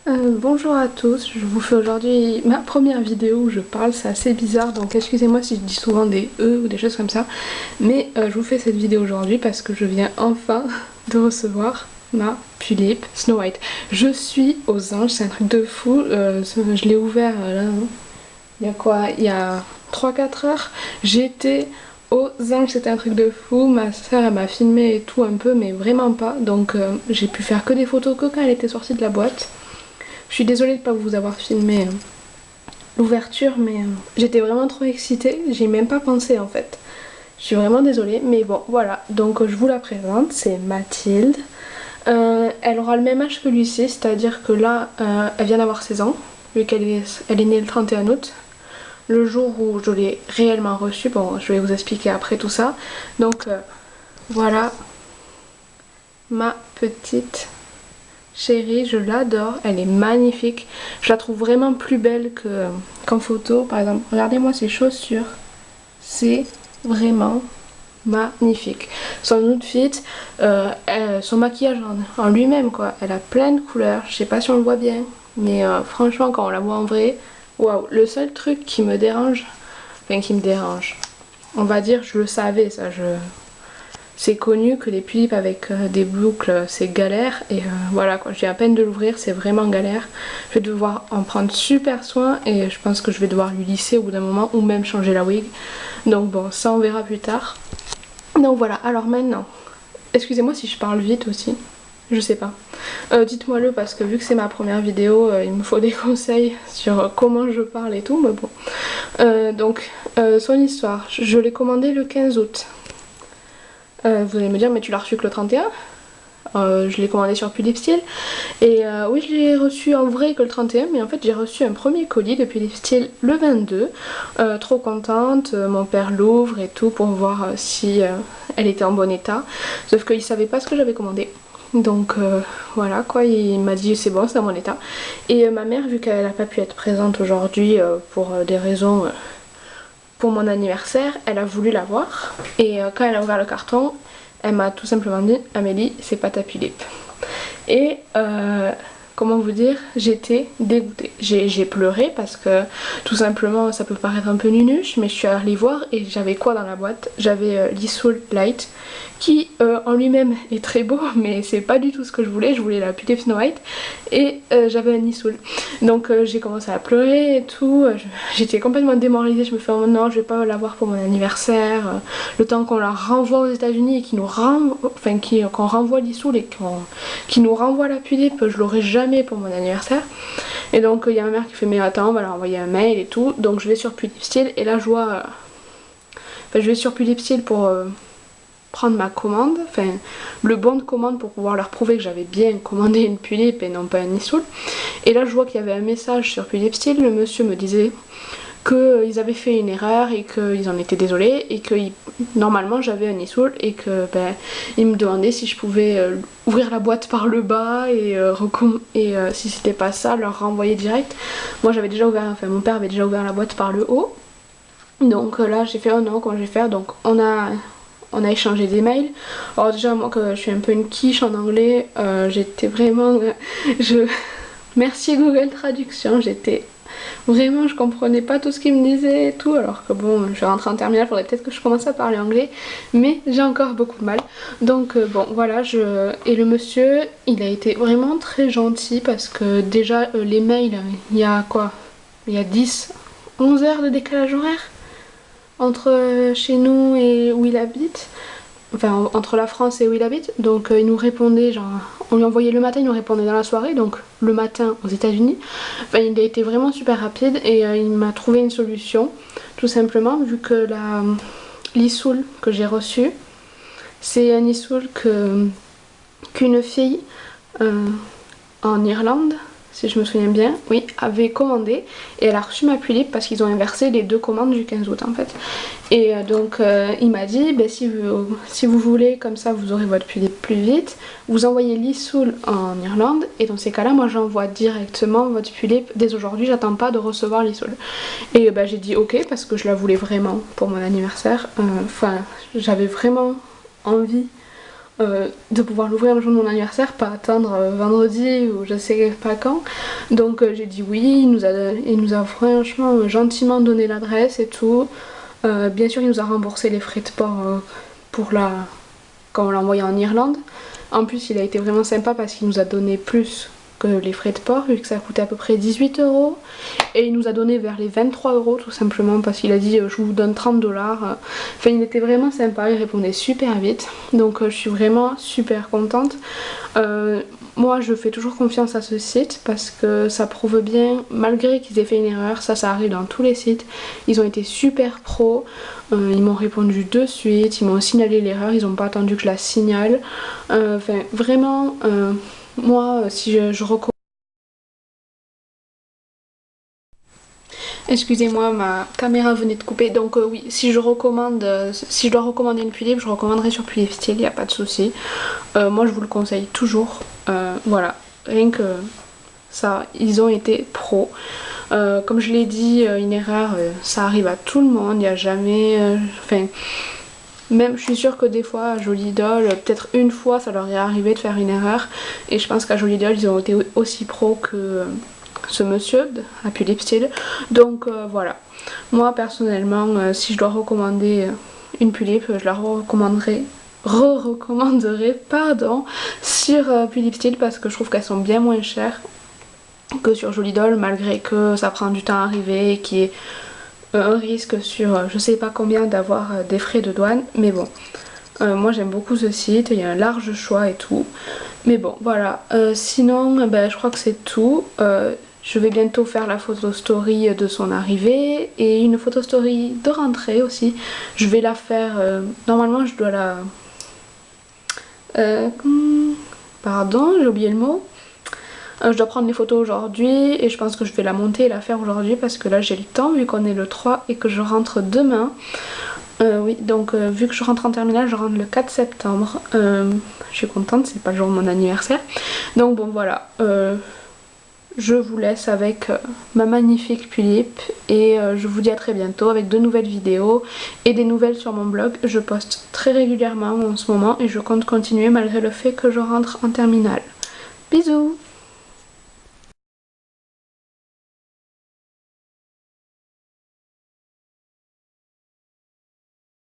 Bonjour à tous, je vous fais aujourd'hui ma première vidéo où je parle, c'est assez bizarre donc excusez-moi si je dis souvent des E ou des choses comme ça, mais je vous fais cette vidéo aujourd'hui parce que je viens enfin de recevoir ma Pulippe Snow White. Je suis aux anges, c'est un truc de fou, je l'ai ouvert là, il y a quoi, il y a 3-4 heures, j'étais aux anges, c'était un truc de fou, ma soeur elle m'a filmé et tout un peu mais vraiment pas, donc j'ai pu faire que des photos que quand elle était sortie de la boîte. Je suis désolée de ne pas vous avoir filmé l'ouverture, mais j'étais vraiment trop excitée, j'y ai même pas pensé en fait. Je suis vraiment désolée, mais bon voilà, donc je vous la présente, c'est Mathilde. Elle aura le même âge que Lucie, c'est-à-dire que là, elle vient d'avoir 16 ans, vu qu'elle est née le 31 août. Le jour où je l'ai réellement reçue, bon je vais vous expliquer après tout ça. Donc voilà ma petite chérie, je l'adore, elle est magnifique. Je la trouve vraiment plus belle qu'en photo. Par exemple, regardez-moi ses chaussures. C'est vraiment magnifique. Son outfit, son maquillage en lui-même, quoi. Elle a plein de couleurs. Je sais pas si on le voit bien, mais franchement, quand on la voit en vrai, waouh. Le seul truc qui me dérange, enfin qui me dérange, on va dire, je le savais, ça, c'est connu que les pulipes avec des boucles c'est galère et voilà quoi, j'ai à peine de l'ouvrir, c'est vraiment galère. Je vais devoir en prendre super soin et je pense que je vais devoir lui lisser au bout d'un moment ou même changer la wig. Donc bon, ça on verra plus tard. Donc voilà, alors maintenant, excusez-moi si je parle vite aussi, je sais pas. Dites-moi le parce que vu que c'est ma première vidéo, il me faut des conseils sur comment je parle et tout, mais bon. Donc son histoire, je l'ai commandé le 15 août. Vous allez me dire mais tu l'as reçu que le 31. Je l'ai commandé sur Pulipstyle et oui je l'ai reçu en vrai que le 31, mais en fait j'ai reçu un premier colis de Pulipstyle le 22. Trop contente, mon père l'ouvre et tout pour voir si elle était en bon état, sauf qu'il savait pas ce que j'avais commandé. Donc voilà quoi, il m'a dit c'est bon, c'est dans mon état. Et ma mère, vu qu'elle n'a pas pu être présente aujourd'hui pour des raisons pour mon anniversaire, elle a voulu l'avoir et quand elle a ouvert le carton, elle m'a tout simplement dit Amélie, c'est pas ta Pulippe. Et comment vous dire, j'étais dégoûtée. J'ai pleuré parce que tout simplement ça peut paraître un peu nunuche, mais je suis allée voir et j'avais quoi dans la boîte? J'avais l'Isoul Light qui en lui-même est très beau, mais c'est pas du tout ce que je voulais la Pulippe Snow White et j'avais un Isoul. Donc j'ai commencé à pleurer et tout, j'étais complètement démoralisée, je me fais oh non je vais pas l'avoir pour mon anniversaire, le temps qu'on la renvoie aux États-Unis et qu'on renvoie l'Isoul et qu'il nous renvoie la Pulippe, je l'aurai jamais pour mon anniversaire. Et donc il y a ma mère qui fait mais attends on va leur envoyer un mail et tout, donc je vais sur Pulipstyle et là je vois je vais sur Pulipstyle pour prendre ma commande, enfin le bon de commande pour pouvoir leur prouver que j'avais bien commandé une Pulippe et non pas un Isoul. Et là je vois qu'il y avait un message sur Pulipstyle, le monsieur me disait qu'ils avaient fait une erreur et qu'ils en étaient désolés et que normalement j'avais un Isoul et que ils me demandaient si je pouvais ouvrir la boîte par le bas et si c'était pas ça leur renvoyer direct. Moi j'avais déjà ouvert, enfin mon père avait déjà ouvert la boîte par le haut, donc là j'ai fait oh non comment je vais faire, donc on a échangé des mails. Alors déjà moi que je suis un peu une quiche en anglais, j'étais vraiment merci Google Traduction, j'étais vraiment, je comprenais pas tout ce qu'il me disait et tout, alors que bon, je vais rentrer en terminale, faudrait peut-être que je commence à parler anglais, mais j'ai encore beaucoup de mal. Donc bon, voilà, et le monsieur, il a été vraiment très gentil parce que déjà, les mails, il y a quoi? Il y a 10-11 heures de décalage horaire entre chez nous et où il habite. Enfin entre la France et où il habite, donc il nous répondait genre, on lui envoyait le matin, il nous répondait dans la soirée, donc le matin aux États-Unis. Enfin il a été vraiment super rapide et il m'a trouvé une solution, tout simplement, vu que l'Isoul que j'ai reçu, c'est un Isoul qu'une fille en Irlande, si je me souviens bien, oui, avait commandé et elle a reçu ma Pulippe parce qu'ils ont inversé les deux commandes du 15 août en fait. Et donc il m'a dit si vous voulez, comme ça vous aurez votre Pulippe plus vite, vous envoyez l'Isoul en Irlande et dans ces cas là moi j'envoie directement votre Pulippe dès aujourd'hui, j'attends pas de recevoir l'Isoul. Et j'ai dit ok parce que je la voulais vraiment pour mon anniversaire, enfin j'avais vraiment envie de pouvoir l'ouvrir le jour de mon anniversaire, pas attendre vendredi ou je sais pas quand. Donc j'ai dit oui, il nous a franchement gentiment donné l'adresse et tout. Bien sûr il nous a remboursé les frais de port quand on l'a envoyé en Irlande. En plus il a été vraiment sympa parce qu'il nous a donné plus que les frais de port vu que ça coûtait à peu près 18 € et il nous a donné vers les 23 € tout simplement parce qu'il a dit je vous donne 30 $. Enfin il était vraiment sympa, il répondait super vite donc je suis vraiment super contente. Moi je fais toujours confiance à ce site parce que ça prouve bien, malgré qu'ils aient fait une erreur, ça arrive dans tous les sites, ils ont été super pro, ils m'ont répondu de suite, ils m'ont signalé l'erreur, ils n'ont pas attendu que je la signale, enfin vraiment moi si je recommande... Excusez-moi, ma caméra venait de couper. Donc oui, si je dois recommander une Philips, je recommanderais sur Philips Steel, il n'y a pas de souci. Moi je vous le conseille toujours. Voilà, rien que ça, ils ont été pros. Comme je l'ai dit, une erreur, ça arrive à tout le monde, il n'y a jamais... Enfin... Même je suis sûre que des fois à Jolly Doll, peut-être une fois ça leur est arrivé de faire une erreur. Et je pense qu'à Jolly Doll ils ont été aussi pros que ce monsieur à Philips Steel. Donc voilà. Moi personnellement si je dois recommander une Philips, je la recommanderais pardon, sur Philips Steel parce que je trouve qu'elles sont bien moins chères que sur Jolly Doll malgré que ça prend du temps à arriver et qu'il y ait un risque sur je sais pas combien d'avoir des frais de douane, mais bon moi j'aime beaucoup ce site, il y a un large choix et tout, mais bon voilà. Sinon je crois que c'est tout. Je vais bientôt faire la photo story de son arrivée et une photo story de rentrée aussi. Je vais la faire, normalement je dois la... pardon, j'ai oublié le mot. Je dois prendre les photos aujourd'hui et je pense que je vais la monter et la faire aujourd'hui parce que là j'ai le temps vu qu'on est le 3 et que je rentre demain. Oui, donc vu que je rentre en terminale, je rentre le 4 septembre. Je suis contente, c'est pas le jour de mon anniversaire. Donc bon voilà, je vous laisse avec ma magnifique Philips et je vous dis à très bientôt avec de nouvelles vidéos et des nouvelles sur mon blog. Je poste très régulièrement en ce moment et je compte continuer malgré le fait que je rentre en terminale. Bisous!